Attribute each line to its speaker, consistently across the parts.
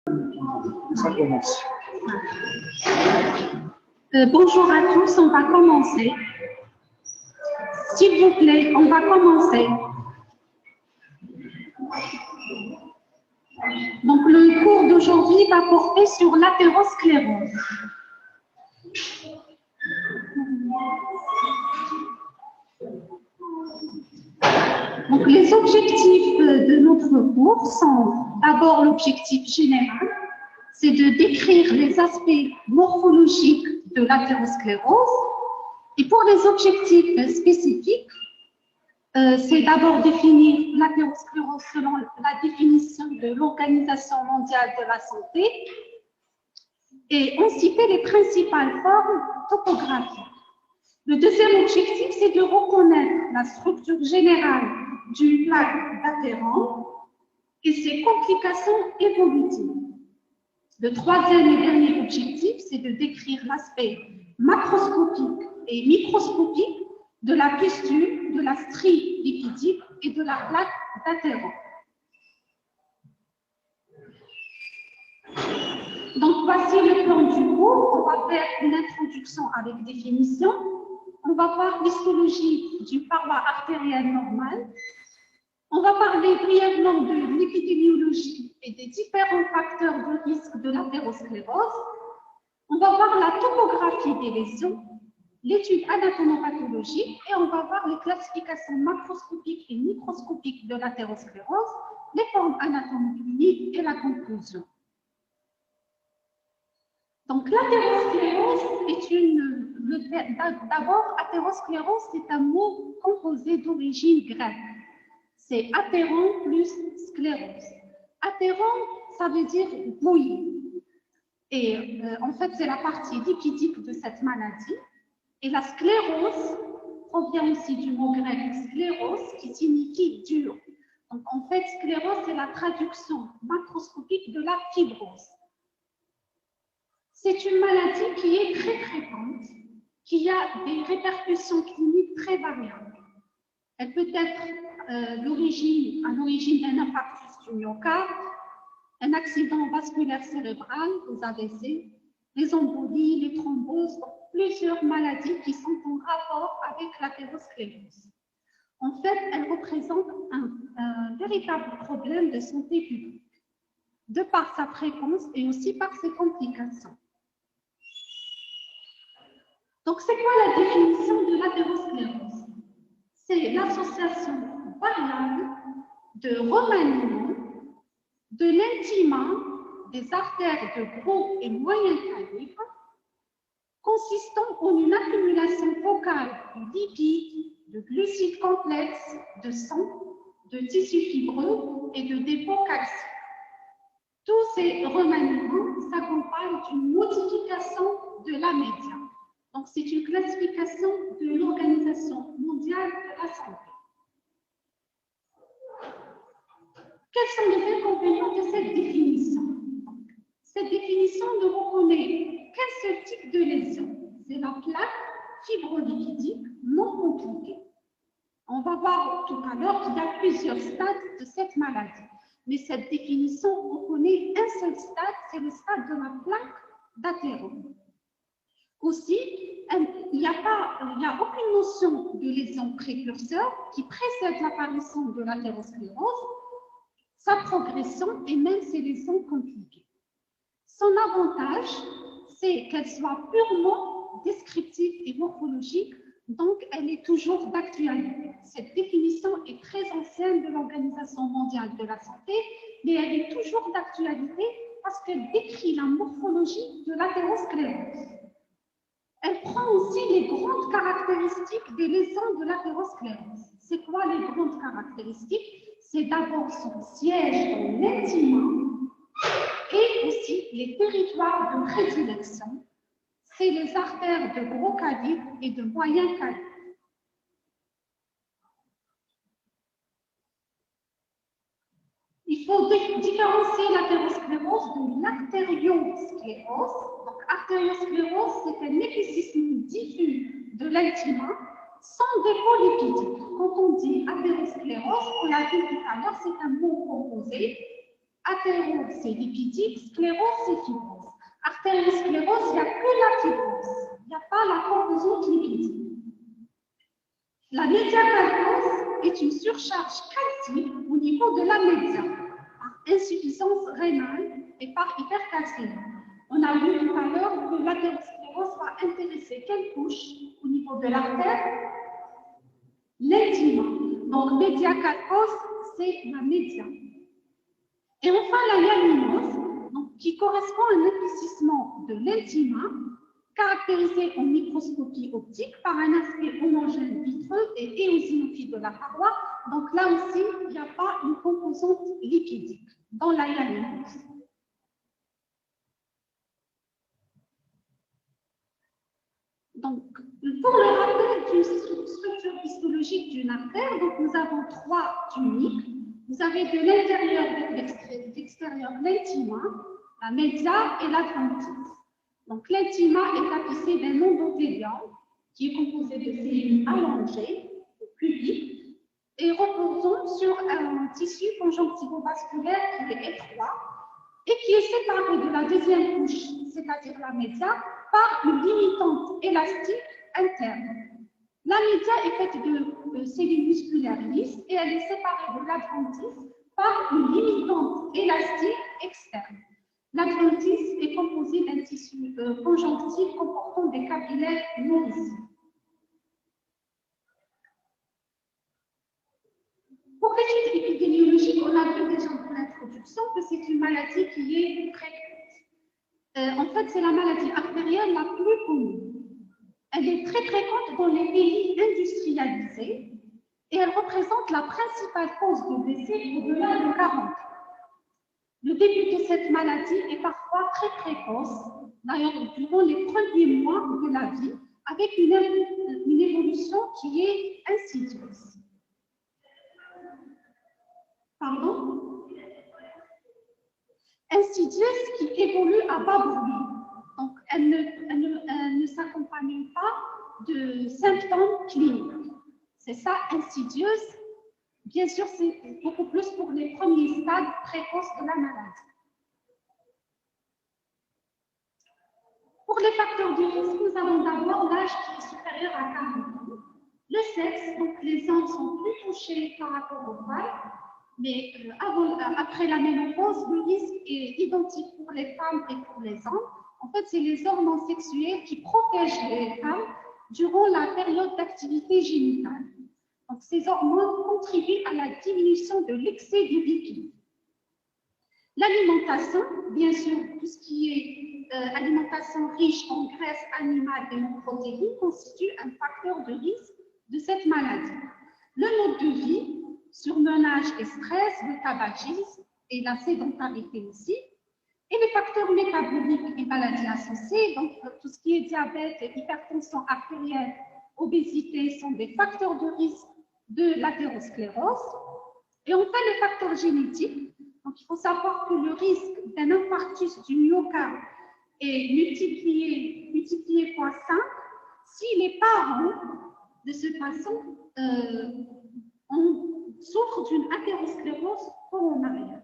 Speaker 1: Ça commence.
Speaker 2: Bonjour à tous, on va commencer. S'il vous plaît, on va commencer. Donc, le cours d'aujourd'hui va porter sur l'athérosclérose. Donc, les objectifs de notre cours sont d'abord l'objectif général, c'est de décrire les aspects morphologiques de l'athérosclérose. Et pour les objectifs spécifiques, c'est d'abord définir l'athérosclérose selon la définition de l'Organisation mondiale de la santé et en citer les principales formes topographiques. Le deuxième objectif, c'est de reconnaître la structure générale du plaque d'athérome et ses complications évolutives. Le troisième et dernier objectif, c'est de décrire l'aspect macroscopique et microscopique de la pustule, de la strie lipidique et de la plaque d'athérome. Donc, voici le plan du cours. On va faire une introduction avec définition. On va voir l'histologie du paroi artériel normal. On va parler brièvement de l'épidémiologie et des différents facteurs de risque de l'athérosclérose. On va voir la topographie des lésions, l'étude anatomopathologique et on va voir les classifications macroscopiques et microscopiques de l'athérosclérose, les formes anatomo-cliniques et la conclusion. Donc, l'athérosclérose est d'abord, athérosclérose, c'est un mot composé d'origine grecque. C'est athéron plus sclérose. Athéron, ça veut dire bouillie. Et en fait, c'est la partie lipidique de cette maladie. Et la sclérose provient aussi du mot grec scléros, qui signifie dur. Donc, en fait, sclérose, c'est la traduction macroscopique de la fibrose. C'est une maladie qui est très fréquente, qui a des répercussions cliniques très variables. Elle peut être à l'origine d'un infarctus du myocarde, un accident vasculaire cérébral, les AVC, les embolies, les thromboses, plusieurs maladies qui sont en rapport avec l'athérosclérose. En fait, elle représente un véritable problème de santé publique, de par sa fréquence et aussi par ses complications. Donc, c'est quoi la définition de l'athérosclérose? C'est l'association variable de remaniement de l'intima des artères de gros et moyen calibre consistant en une accumulation focale de lipides, de glucides complexes, de sang, de tissus fibreux et de dépôts calciques. Tous ces remaniements s'accompagnent d'une modification de la média. Donc, c'est une classification de l'Organisation mondiale de la santé. Quels sont les inconvénients de cette définition? Cette définition ne reconnaît qu'un seul type de lésion, c'est la plaque fibrolipidique non compliquée. On va voir tout à l'heure qu'il y a plusieurs stades de cette maladie, mais cette définition reconnaît un seul stade, c'est le stade de la plaque d'athérome. Aussi, il n'y a aucune notion de lésion précurseur qui précède l'apparition de l'athérosclérose, sa progression et même ses lésions compliquées. Son avantage, c'est qu'elle soit purement descriptive et morphologique, donc elle est toujours d'actualité. Cette définition est très ancienne de l'Organisation mondiale de la santé, mais elle est toujours d'actualité parce qu'elle décrit la morphologie de l'athérosclérose. Elle prend aussi les grandes caractéristiques des lésions de l'athérosclérose. C'est quoi les grandes caractéristiques? C'est d'abord son siège dans l'intima et aussi les territoires de prédilection. C'est les artères de gros calibre et de moyen calibre. Il faut différencier l'athérosclérose de l'artériosclérose. Donc, artériosclérose, c'est un épisysme diffus de l'intima sans dépôt lipidique. Quand on dit athérosclérose, on l'a vu tout à l'heure, c'est un mot composé. Athéro, c'est lipidique, sclérose, c'est fibrose. Artériosclérose, il n'y a que la fibrose. Il n'y a pas la composante lipidique. La médiacalcose est une surcharge calcique au niveau de la média, par insuffisance rénale et par hypercalcémie. On a vu tout à l'heure que l'athérosclérose va intéresser quelle couche au niveau de l'artère? L'intima. Donc, médiacalcose, c'est la média. Et enfin, la hyalinose, donc, qui correspond à un épaississement de l'intima, caractérisé en microscopie optique par un aspect homogène vitreux et éosinophile de la paroi. Donc là aussi, il n'y a pas une composante lipidique dans la hyalinose. Donc, pour le rappel d'une structure histologique d'une artère, donc nous avons trois tuniques. Vous avez de l'intérieur vers l'extérieur l'intima, la média et l'adventice. Donc, l'intima est tapissé d'un endothélium qui est composé de cellules allongées, cubiques, et reposant sur un tissu conjonctivo-vasculaire qui est étroit et qui est séparé de la deuxième couche, c'est-à-dire la média, par une limitante élastique interne. La média est faite de cellules musculaires lisses et elle est séparée de l'adventice par une limitante élastique externe. L'adventice est composé d'un tissu conjonctif comportant des capillaires non lisibles. Pour l'étude épidémiologique, on a vu déjà dans l'introduction que c'est une maladie qui est fréquente. En fait, c'est la maladie artérielle la plus connue. Elle est très fréquente dans les pays industrialisés et elle représente la principale cause de décès au-delà de 40 ans. Le début de cette maladie est parfois très précoce, d'ailleurs durant les premiers mois de la vie, avec une évolution qui est insidieuse. Pardon? Insidieuse qui évolue à bas bruit. Donc, elle ne s'accompagne pas de symptômes cliniques. C'est ça, insidieuse. Bien sûr, c'est beaucoup plus pour les premiers stades précoces de la maladie. Pour les facteurs de risque, nous avons d'abord l'âge qui est supérieur à 40 ans. Le sexe, donc les hommes sont plus touchés par rapport aux femmes, mais après la ménopause, le risque est identique pour les femmes et pour les hommes. En fait, c'est les hormones sexuelles qui protègent les femmes durant la période d'activité génitale. Donc, ces hormones contribuent à la diminution de l'excès du liquide. L'alimentation, bien sûr, tout ce qui est alimentation riche en graisses animales et en protéines constitue un facteur de risque de cette maladie. Le mode de vie, surmenage et stress, le tabagisme et la sédentarité aussi, et les facteurs métaboliques et maladies associées, donc tout ce qui est diabète, hypertension artérielle, obésité sont des facteurs de risque de l'athérosclérose. Et enfin, les facteurs génétiques. Donc, il faut savoir que le risque d'un infarctus du myocarde est multiplié par 5 si les parents de ce patient souffrent d'une athérosclérose coronarienne.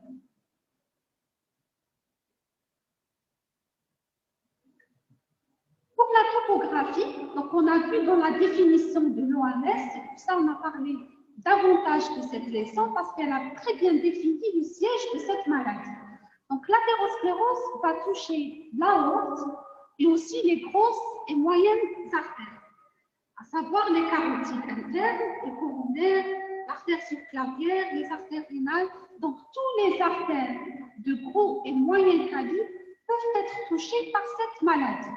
Speaker 2: Pour la topographie, donc on a vu dans la définition de l'OMS, c'est pour ça qu'on a parlé davantage de cette leçon parce qu'elle a très bien défini le siège de cette maladie. Donc l'athérosclérose va toucher l'aorte et aussi les grosses et moyennes artères, à savoir les carotides internes, les coronaires, l'artère subclavienne, les artères rénales. Donc tous les artères de gros et moyen calibre peuvent être touchés par cette maladie.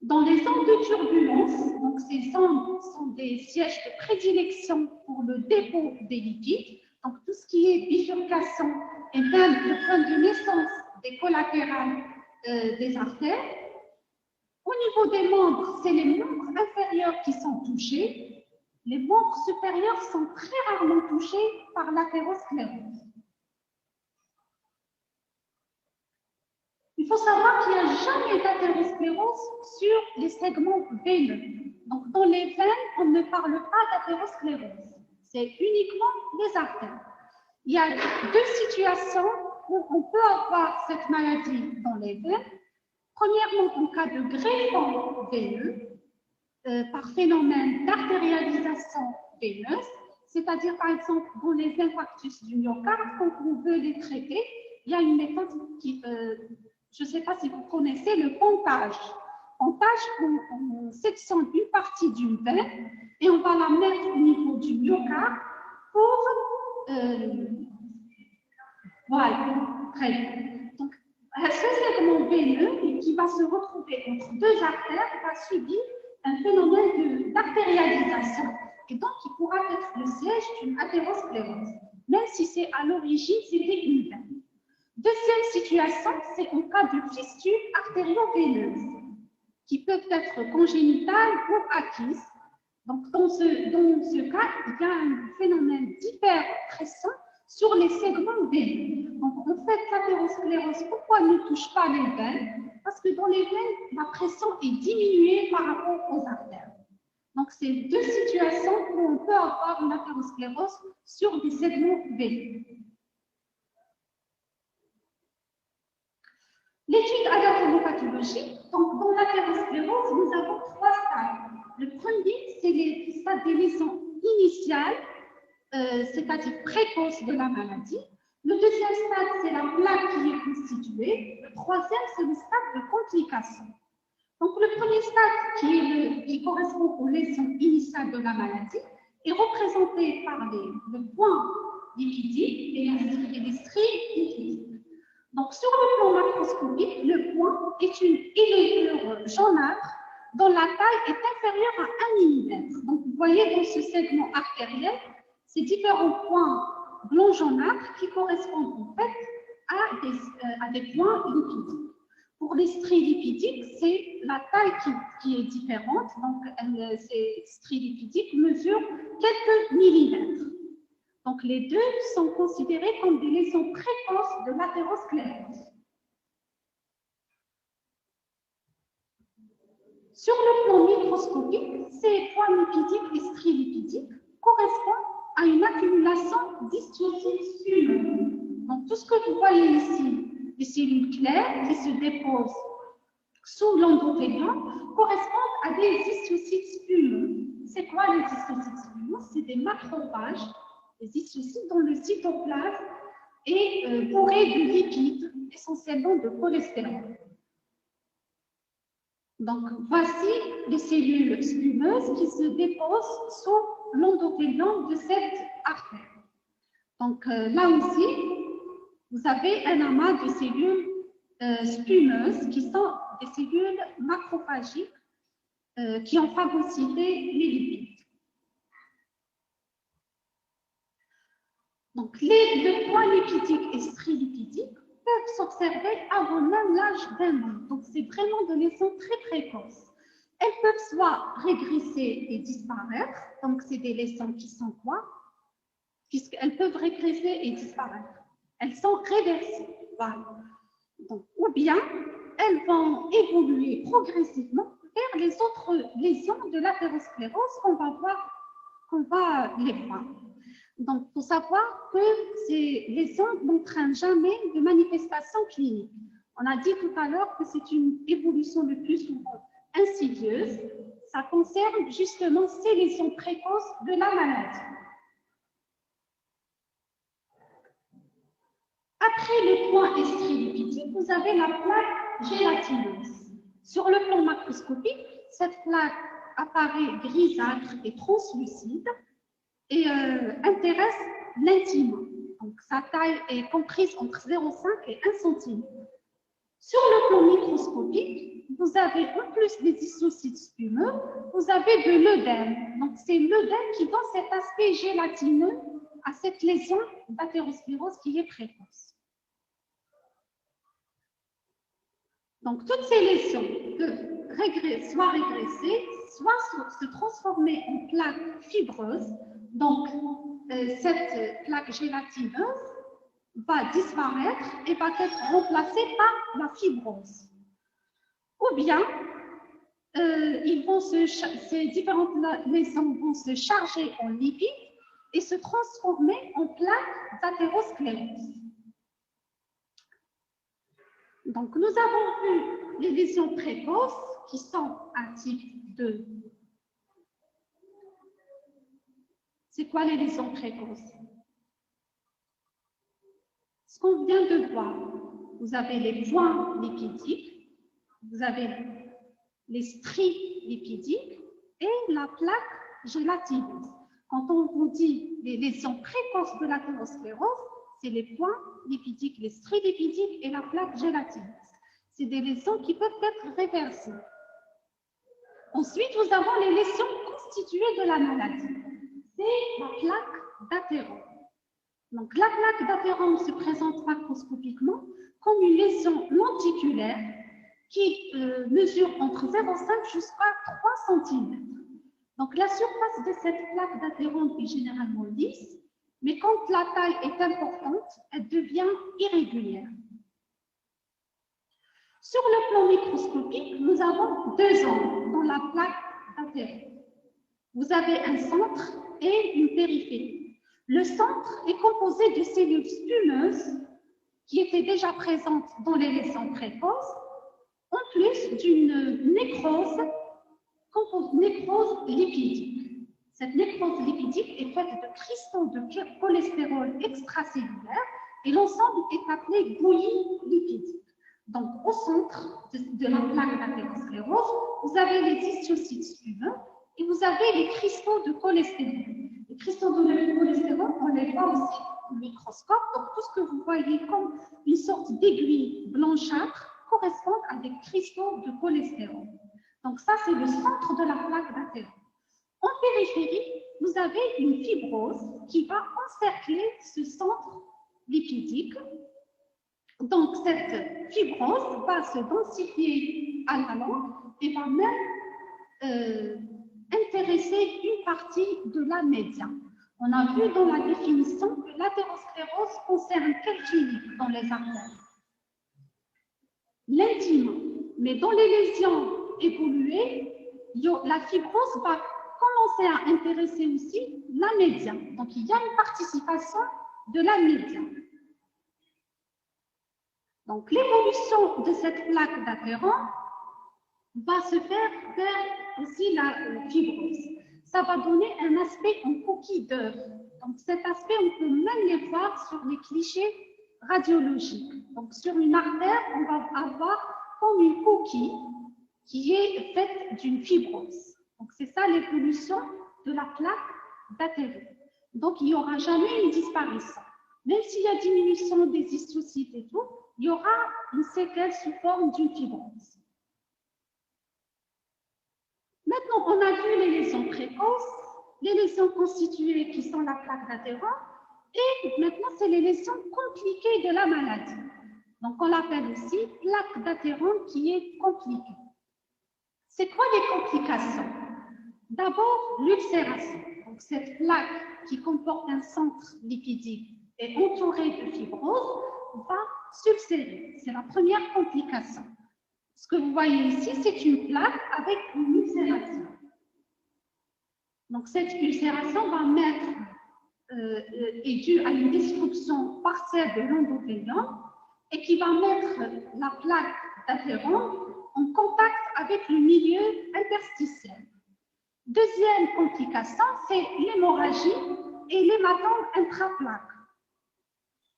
Speaker 2: Dans les zones de turbulence, donc ces zones sont des sièges de prédilection pour le dépôt des lipides, donc tout ce qui est bifurcation et même le point de naissance des collatérales des artères. Au niveau des membres, c'est les membres inférieurs qui sont touchés. Les membres supérieurs sont très rarement touchés par l'athérosclérose. Il faut savoir qu'il n'y a jamais d'athérosclérose sur les segments veineux. Donc, dans les veines, on ne parle pas d'athérosclérose. C'est uniquement les artères. il y a deux situations où on peut avoir cette maladie dans les veines. Premièrement, en cas de greffon veineux, par phénomène d'artérialisation veineuse, c'est-à-dire par exemple dans les infarctus du myocarde, quand on veut les traiter, il y a une méthode qui, je ne sais pas si vous connaissez, le pontage. Pontage, on sectionne une partie d'une veine et on va la mettre au niveau du myocarde pour... voilà, très bien. Donc, ce segment veineux qui va se retrouver entre deux artères va subir un phénomène d'artérialisation et donc il pourra être le siège d'une athérosclérose, même si c'est à l'origine, c'était une veine. Deuxième situation, c'est en cas de fistule artério-veineuse qui peuvent être congénitales ou acquises. Donc, dans ce cas, il y a un phénomène d'hyperpression sur les segments veineux. Donc, en fait, l'athérosclérose, pourquoi elle ne touche pas les veines? Parce que dans les veines, la pression est diminuée par rapport aux artères. Donc, c'est deux situations où on peut avoir une athérosclérose sur des segments veineux. L'étude anatomopathologique, donc dans l'athérosclérose, nous avons trois stades. Le premier, c'est les stades des lésions initiales, c'est-à-dire précoces de la maladie. Le deuxième stade, c'est la plaque qui est constituée. Le troisième, c'est le stade de complication. Donc, le premier stade, qui correspond aux lésions initiales de la maladie, est représenté par le point lipidique et les stries lipidiques. Donc, sur le plan macroscopique, le point est une élevure jaunâtre dont la taille est inférieure à 1 mm. Donc, vous voyez dans ce segment artériel, ces différents points blancs jaunâtres qui correspondent en fait à des points lipidiques. Pour les stries lipidiques, c'est la taille qui est différente. Donc, ces stries lipidiques mesurent quelques millimètres. Donc, les deux sont considérés comme des lésions précoces de l'athérosclérose. Sur le plan microscopique, ces points lipidiques et stries lipidiques correspondent à une accumulation d'histiocytes spumeux. Donc, tout ce que vous voyez ici, les cellules claires qui se déposent sous l'endothélium, correspondent à des histiocytes spumeux. C'est quoi les histiocytes spumeux? C'est des macrophages, des histiocytes dont le cytoplasme est bourré de lipides, essentiellement de cholestérol. Donc, voici les cellules spumeuses qui se déposent sous l'endothélium de cette artère. Donc, là aussi, vous avez un amas de cellules spumeuses qui sont des cellules macrophagiques qui ont phagocyté les lipides. Donc, le point lipidique et stries lipidiques peuvent s'observer avant même l'âge d'1 an. Donc, c'est vraiment des lésions très précoces. Elles peuvent soit régresser et disparaître. Donc, c'est des lésions qui sont quoi? Puisqu'elles peuvent régresser et disparaître. Elles sont réversibles. Voilà. Donc, ou bien, elles vont évoluer progressivement vers les autres lésions de l'athérosclérose qu'on va les voir. Donc, il faut savoir que ces lésions n'entraînent jamais de manifestations cliniques. On a dit tout à l'heure que c'est une évolution le plus souvent insidieuse. Ça concerne justement ces lésions précoces de la maladie. Après le point estrie-lipidique, vous avez la plaque gélatineuse. Sur le plan macroscopique, cette plaque apparaît grisâtre et translucide et intéresse l'intime. Donc, sa taille est comprise entre 0,5 et 1 cm. Sur le plan microscopique, vous avez en plus des histiocytes spumeux, vous avez de l'œdème. Donc, c'est l'œdème qui donne cet aspect gélatineux à cette lésion d'athérosclérose qui est précoce. Donc, toutes ces lésions peuvent soit régresser, soit se transformer en plaques fibreuses. Donc, cette plaque gélatineuse va disparaître et va être remplacée par la fibrose. Ou bien, ces différentes lésions vont se charger en lipides et se transformer en plaque d'athérosclérose. Donc, nous avons vu les lésions précoces qui sont un type 2. C'est quoi les lésions précoces? Ce qu'on vient de voir, vous avez les points lipidiques, vous avez les stries lipidiques et la plaque gélatineuse. Quand on vous dit les lésions précoces de l'athérosclérose, c'est les points lipidiques, les stries lipidiques et la plaque gélatineuse. C'est des lésions qui peuvent être réversibles. Ensuite, nous avons les lésions constituées de la maladie. C'est la plaque d'athérome. Donc, la plaque d'athérome se présente macroscopiquement comme une lésion lenticulaire qui mesure entre 0,5 jusqu'à 3 cm. Donc, la surface de cette plaque d'athérome est généralement lisse, mais quand la taille est importante, elle devient irrégulière. Sur le plan microscopique, nous avons deux angles dans la plaque d'athérome. Vous avez un centre et une périphérie. Le centre est composé de cellules spumeuses qui étaient déjà présentes dans les lésions précoces, en plus d'une nécrose lipidique. Cette nécrose lipidique est faite de cristaux de cholestérol extracellulaire et l'ensemble est appelé bouillie lipidique. Donc, au centre de la plaque d'athérosclérose, vous avez les histiocytes spumeux et vous avez les cristaux de cholestérol. Les cristaux de cholestérol, on les voit aussi au microscope. Donc, tout ce que vous voyez comme une sorte d'aiguille blanchâtre correspond à des cristaux de cholestérol. Donc, ça, c'est le centre de la plaque d'athérome. En périphérie, vous avez une fibrose qui va encercler ce centre lipidique. Donc, cette fibrose va se densifier à la langue et va même intéresser une partie de la média. On a vu dans la définition que l'athérosclérose concerne quelle clinique dans les artères? L'intime. Mais dans les lésions évoluées, la fibrose va commencer à intéresser aussi la média. Donc, il y a une participation de la média. Donc, l'évolution de cette plaque d'athérome va se faire vers aussi la fibrose. Ça va donner un aspect en coquille d'œuf. Donc, cet aspect, on peut même les voir sur les clichés radiologiques. Donc, sur une artère, on va avoir comme une coquille qui est faite d'une fibrose. Donc, c'est ça l'évolution de la plaque d'athérome. Donc, il n'y aura jamais une disparition. Même s'il y a diminution des histiocytes et tout, il y aura une séquelle sous forme d'une fibrose. Maintenant, on a vu les lésions précoces, les lésions constituées qui sont la plaque d'athérome, et maintenant, c'est les lésions compliquées de la maladie. Donc, on l'appelle aussi plaque d'athérome qui est compliquée. C'est quoi les complications? D'abord, l'ulcération. Donc, cette plaque qui comporte un centre lipidique et entourée de fibrose va s'ulcérer. C'est la première complication. Ce que vous voyez ici, c'est une plaque avec une ulcération. Donc, cette ulcération va est due à une destruction partielle de l'endothélium et qui va mettre la plaque d'athérome en contact avec le milieu interstitiel. Deuxième complication, c'est l'hémorragie et l'hématome intraplaque,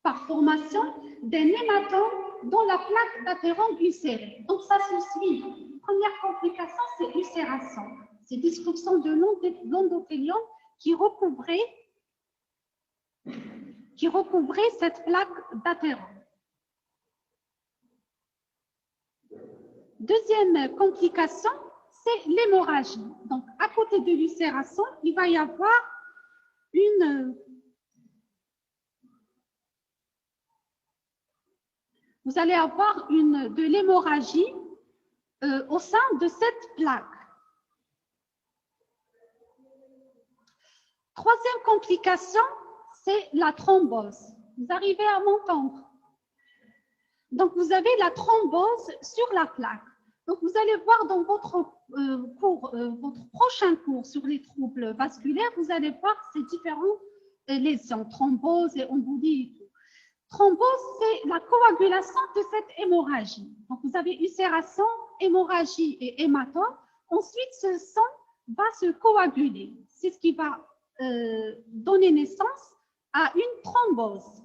Speaker 2: par formation d'un hématome dans la plaque d'athérome ulcérée. Donc, ça se suit. Première complication, c'est l'ulcération. C'est destruction de l'endothélium qui recouvrait cette plaque d'athérome. Deuxième complication, c'est l'hémorragie. Donc, à côté de l'ulcération, il va y avoir vous allez avoir de l'hémorragie au sein de cette plaque. Troisième complication, c'est la thrombose. Vous arrivez à m'entendre? Donc, vous avez la thrombose sur la plaque. Donc, vous allez voir dans votre votre prochain cours sur les troubles vasculaires, vous allez voir ces différentes lésions, thrombose et embolie et tout. Thrombose, c'est la coagulation de cette hémorragie. Donc, vous avez ulcération, hémorragie et hématome. Ensuite, ce sang va se coaguler. C'est ce qui va donner naissance à une thrombose.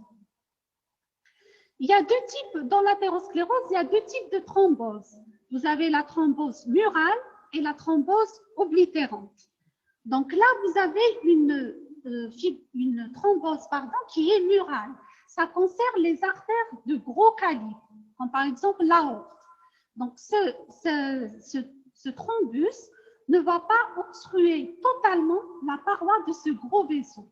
Speaker 2: Il y a deux types, dans l'athérosclérose, il y a deux types de thrombose. Vous avez la thrombose murale et la thrombose oblitérante. Donc là, vous avez une thrombose qui est murale. Ça concerne les artères de gros calibre, comme par exemple l'aorte. Donc ce thrombus ne va pas obstruer totalement la paroi de ce gros vaisseau.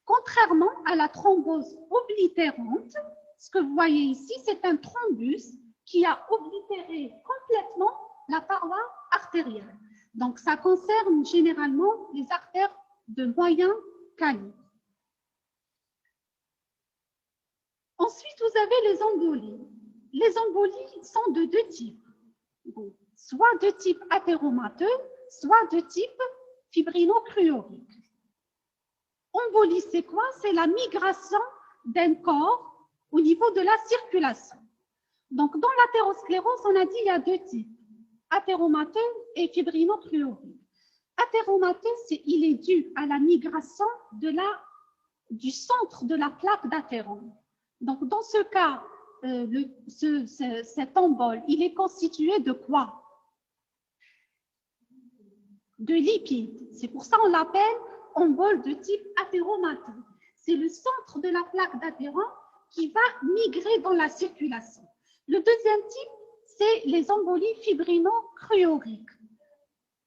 Speaker 2: Contrairement à la thrombose oblitérante, ce que vous voyez ici, c'est un thrombus qui a oblitéré complètement la paroi artérielle. Donc, ça concerne généralement les artères de moyen calibre. Ensuite, vous avez les embolies. Les embolies sont de deux types. Bon, soit de type athéromateux, soit de type fibrino-cruorique. Embolie, c'est quoi? C'est la migration d'un corps au niveau de la circulation. Donc, dans l'athérosclérose, on a dit il y a deux types, athéromateux et fibrino-cruorique. Athéromateux, il est dû à la migration du centre de la plaque d'athérome. Donc, dans ce cas, cet embole, il est constitué de quoi? De lipides. C'est pour ça qu'on l'appelle embole de type athéromateux. C'est le centre de la plaque d'athérome qui va migrer dans la circulation. Le deuxième type, c'est les embolies fibrino-cruoriques.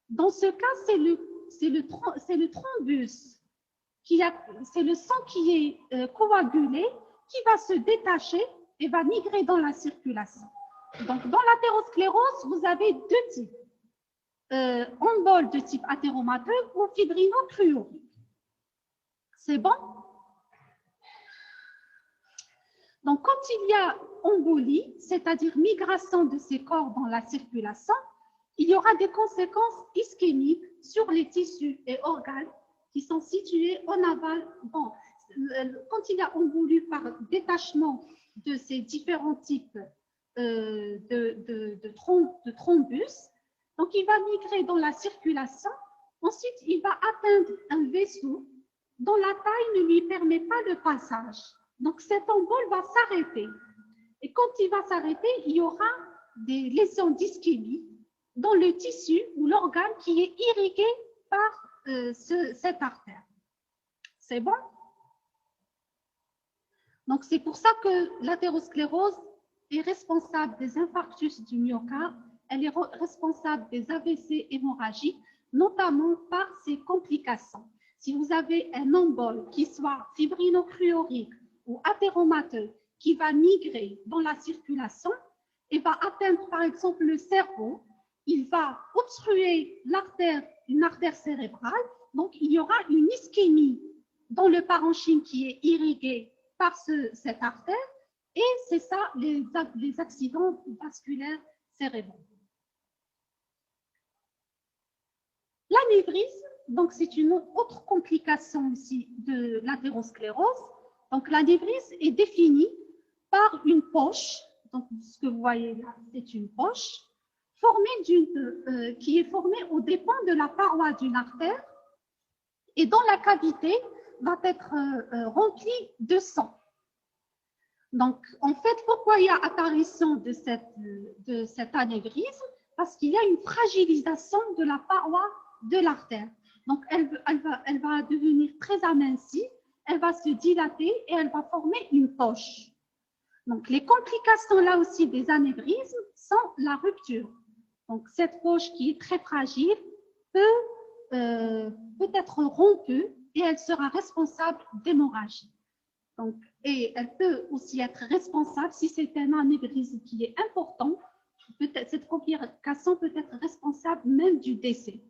Speaker 2: Dans ce cas, c'est le thrombus, c'est le sang qui est coagulé, qui va se détacher et va migrer dans la circulation. Donc, dans l'athérosclérose, vous avez deux types. Embole de type athéromateux ou fibrino-cruorique. C'est bon? Donc, quand il y a embolie, c'est-à-dire migration de ces corps dans la circulation, il y aura des conséquences ischémiques sur les tissus et organes qui sont situés en aval. Bon, quand il y a embolie par détachement de ces différents types de thrombus, donc il va migrer dans la circulation. Ensuite, il va atteindre un vaisseau dont la taille ne lui permet pas le passage. Donc, cet embole va s'arrêter. Et quand il va s'arrêter, il y aura des lésions d'ischémie dans le tissu ou l'organe qui est irrigué par cette artère. C'est bon? Donc, c'est pour ça que l'athérosclérose est responsable des infarctus du myocarde, elle est responsable des AVC hémorragiques, notamment par ses complications. Si vous avez un embole qui soit fibrino-cruorique ou athéromateux qui va migrer dans la circulation et va atteindre par exemple le cerveau, il va obstruer une artère cérébrale, donc il y aura une ischémie dans le parenchyme qui est irrigué par cette artère, et c'est ça les accidents vasculaires cérébraux. L'anévrisme, donc c'est une autre complication aussi de l'athérosclérose. Donc l'anévrisme est défini par une poche, donc ce que vous voyez là, c'est une poche, qui est formée aux dépens de la paroi d'une artère, et dont la cavité va être remplie de sang. Donc, en fait, pourquoi il y a apparition de cet anévrisme? Parce qu'il y a une fragilisation de la paroi de l'artère. Donc, elle va devenir très amincie, elle va se dilater et elle va former une poche. Donc, les complications là aussi des anévrismes sont la rupture. Donc, cette poche qui est très fragile peut être rompue et elle sera responsable d'hémorragie. Donc, et elle peut aussi être responsable, si c'est un anévrisme qui est important, cette complication peut être responsable même du décès.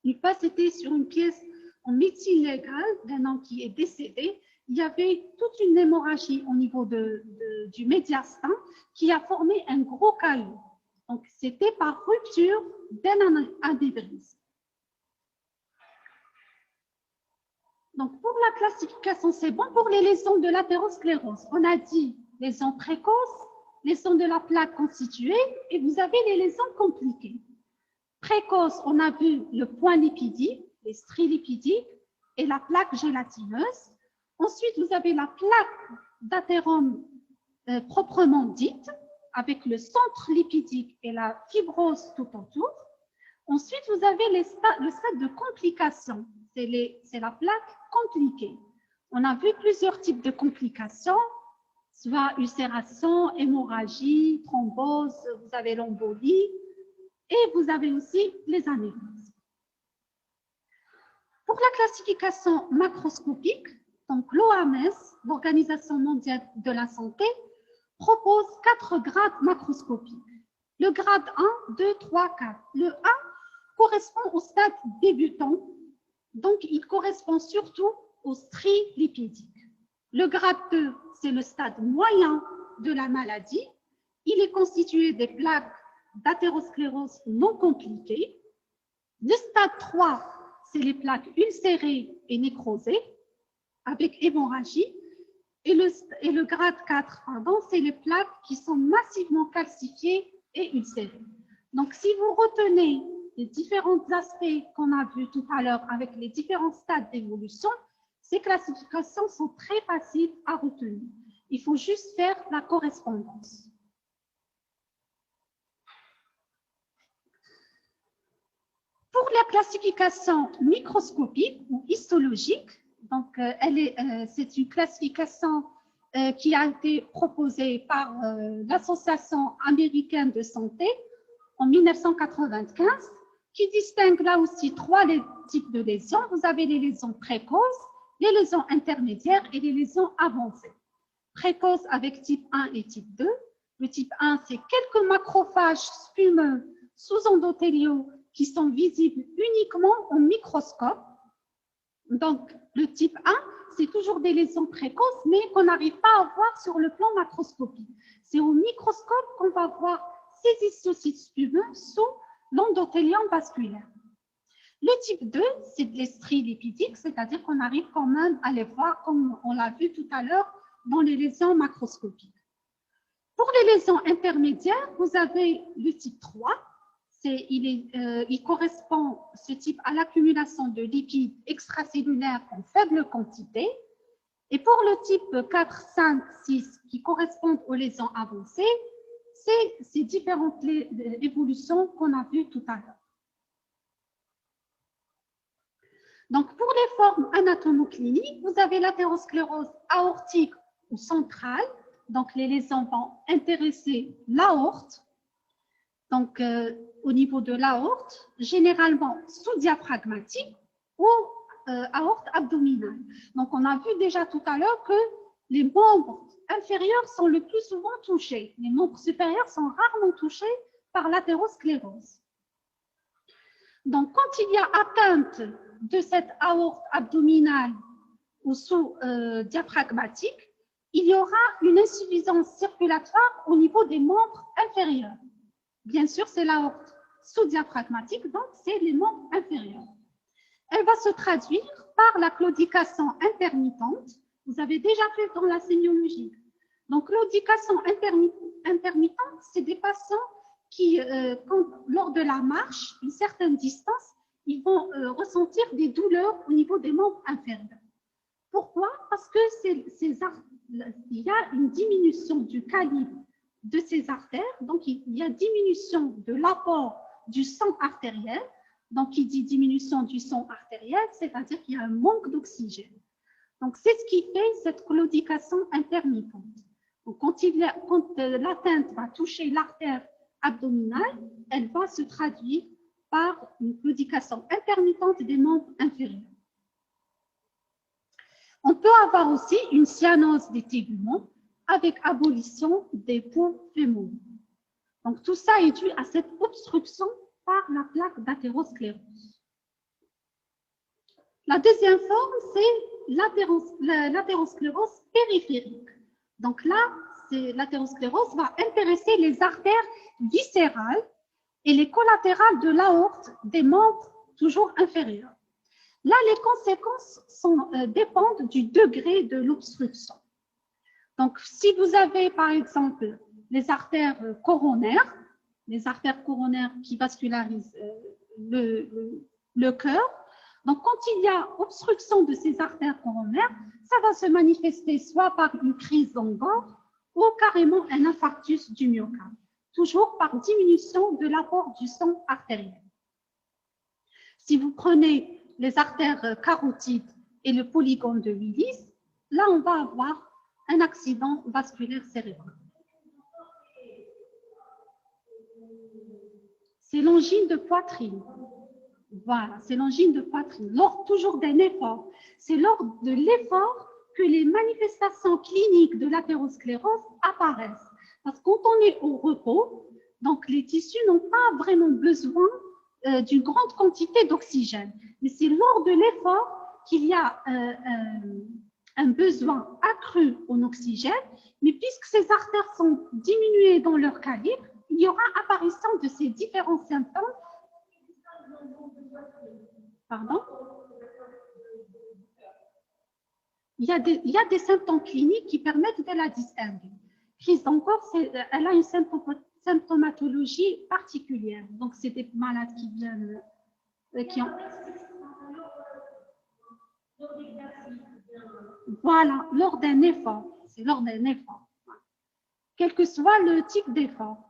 Speaker 2: Une fois, c'était sur une pièce en médecine légale d'un homme qui est décédé. Il y avait toute une hémorragie au niveau du médiastin qui a formé un gros caillou. Donc, c'était par rupture d'un anévrisme. Donc, pour la classification, c'est bon pour les lésions de l'athérosclérose. On a dit lésions précoces, lésions de la plaque constituée, et vous avez les lésions compliquées. Précoce, on a vu le point lipidique, les stries lipidiques et la plaque gélatineuse. Ensuite, vous avez la plaque d'athérome proprement dite, avec le centre lipidique et la fibrose tout autour. Ensuite, vous avez le stade de complication, c'est la plaque compliquée. On a vu plusieurs types de complications, soit ulcération, hémorragie, thrombose, vous avez l'embolie, et vous avez aussi les anévrismes. Pour la classification macroscopique, donc l'OMS, l'Organisation mondiale de la santé, propose 4 grades macroscopiques. Le grade 1, 2, 3, 4. Le 1 correspond au stade débutant, donc il correspond surtout aux stries lipidiques. Le grade 2, c'est le stade moyen de la maladie. Il est constitué des plaques d'athérosclérose non compliquées. Le stade 3, c'est les plaques ulcérées et nécrosées avec hémorragie. Et le grade 4, c'est les plaques qui sont massivement calcifiées et ulcérées. Donc, si vous retenez les différents aspects qu'on a vus tout à l'heure avec les différents stades d'évolution, ces classifications sont très faciles à retenir. Il faut juste faire la correspondance. Pour la classification microscopique ou histologique, donc c'est une classification qui a été proposée par l'Association américaine de santé en 1995, qui distingue là aussi 3 types de lésions. Vous avez les lésions précoces, les lésions intermédiaires et les lésions avancées. Précoces avec type 1 et type 2. Le type 1, c'est quelques macrophages spumeux sous-endothéliaux qui sont visibles uniquement au microscope. Donc, le type 1, c'est toujours des lésions précoces, mais qu'on n'arrive pas à voir sur le plan macroscopique. C'est au microscope qu'on va voir ces histiocytes spumeux sous l'endothélium vasculaire. Le type 2, c'est des stries lipidiques, c'est-à-dire qu'on arrive quand même à les voir comme on l'a vu tout à l'heure dans les lésions macroscopiques. Pour les lésions intermédiaires, vous avez le type 3. Il correspond, ce type, à l'accumulation de lipides extracellulaires en faible quantité. Et pour le type 4, 5, 6, qui correspondent aux lésions avancées, c'est ces différentes évolutions qu'on a vues tout à l'heure. Donc, pour les formes anatomocliniques, vous avez l'athérosclérose aortique ou centrale. Donc, les lésions vont intéresser l'aorte. Donc, au niveau de l'aorte, généralement sous-diaphragmatique ou aorte abdominale. Donc, on a vu déjà tout à l'heure que les membres inférieurs sont le plus souvent touchés. Les membres supérieurs sont rarement touchés par l'athérosclérose. Donc, quand il y a atteinte de cette aorte abdominale ou sous-diaphragmatique, il y aura une insuffisance circulatoire au niveau des membres inférieurs. Bien sûr, c'est l'aorte sous-diaphragmatique, donc c'est les membres inférieurs. Elle va se traduire par la claudication intermittente. Vous avez déjà fait dans la sémiologie. Donc, claudication intermittente, c'est des patients qui, lors de la marche, une certaine distance, ils vont ressentir des douleurs au niveau des membres inférieurs. Pourquoi? Parce que il y a une diminution du calibre de ces artères, donc il y a diminution de l'apport du sang artériel. Donc, qui dit diminution du sang artériel, c'est-à-dire qu'il y a un manque d'oxygène. Donc, c'est ce qui fait cette claudication intermittente. Donc, quand l'atteinte va toucher l'artère abdominale, elle va se traduire par une claudication intermittente des membres inférieurs. On peut avoir aussi une cyanose des téguments avec abolition des ponts fémoraux. Donc, tout ça est dû à cette obstruction par la plaque d'athérosclérose. La deuxième forme, c'est l'athérosclérose périphérique. Donc là, l'athérosclérose va intéresser les artères viscérales et les collatérales de l'aorte des membres toujours inférieurs. Là, les conséquences dépendent du degré de l'obstruction. Donc, si vous avez, par exemple, les artères coronaires qui vascularisent le cœur, donc quand il y a obstruction de ces artères coronaires, ça va se manifester soit par une crise d'angor ou carrément un infarctus du myocarde, toujours par diminution de l'apport du sang artériel. Si vous prenez les artères carotides et le polygone de Willis, là, on va avoir un accident vasculaire cérébral. C'est l'angine de poitrine. Voilà, c'est l'angine de poitrine. Lors toujours d'un effort. C'est lors de l'effort que les manifestations cliniques de l'athérosclérose apparaissent. Parce que quand on est au repos, donc les tissus n'ont pas vraiment besoin d'une grande quantité d'oxygène. Mais c'est lors de l'effort qu'il y a un besoin accru en oxygène, mais puisque ces artères sont diminuées dans leur calibre, il y aura apparition de ces différents symptômes. Pardon? Il y a des symptômes cliniques qui permettent de la distinguer. Crise d'angor, elle a une symptomatologie particulière. Donc, c'est des malades qui viennent, qui ont... Voilà, lors d'un effort. C'est lors d'un effort. Quel que soit le type d'effort.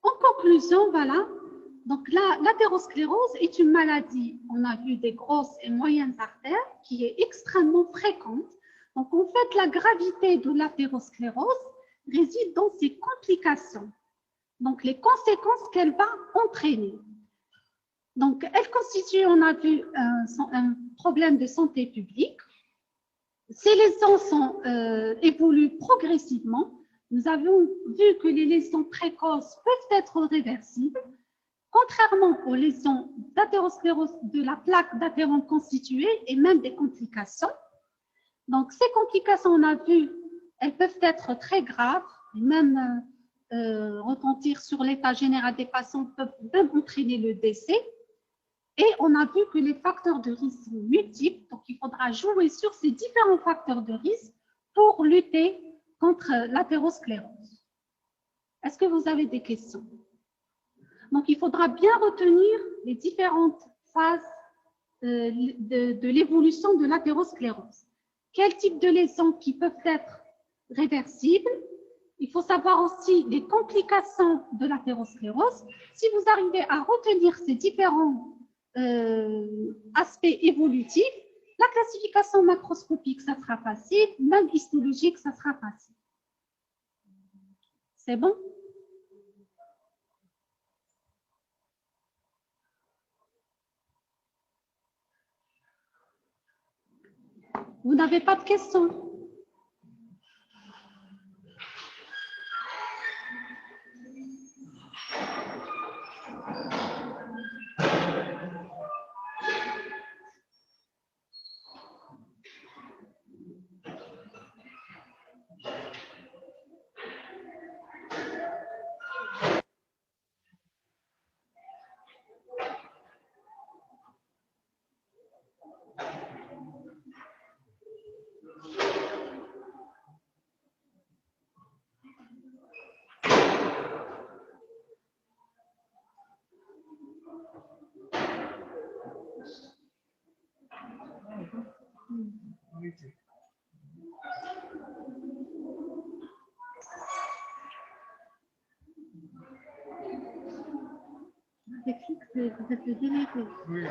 Speaker 2: En conclusion, voilà. Donc, l'athérosclérose est une maladie, on a vu des grosses et moyennes artères, qui est extrêmement fréquente. Donc, en fait, la gravité de l'athérosclérose réside dans ses complications. Donc, les conséquences qu'elle va entraîner. Donc, elle constitue, on a vu, un problème de santé publique. Ces lésions évoluent progressivement. Nous avons vu que les lésions précoces peuvent être réversibles, contrairement aux lésions d'athérosclérose de la plaque d'athérome constituée et même des complications. Donc, ces complications, on a vu, elles peuvent être très graves, et même retentir sur l'état général des patients, peuvent même entraîner le décès. Et on a vu que les facteurs de risque sont multiples, donc il faudra jouer sur ces différents facteurs de risque pour lutter contre l'athérosclérose. Est-ce que vous avez des questions? Donc, il faudra bien retenir les différentes phases de l'évolution de l'athérosclérose. Quel type de lésions qui peuvent être réversibles? Il faut savoir aussi les complications de l'athérosclérose. Si vous arrivez à retenir ces différents aspects évolutifs, la classification macroscopique, ça sera facile, même histologique, ça sera facile. C'est bon? Vous n'avez pas de questions? Vous êtes le délégué. Oui.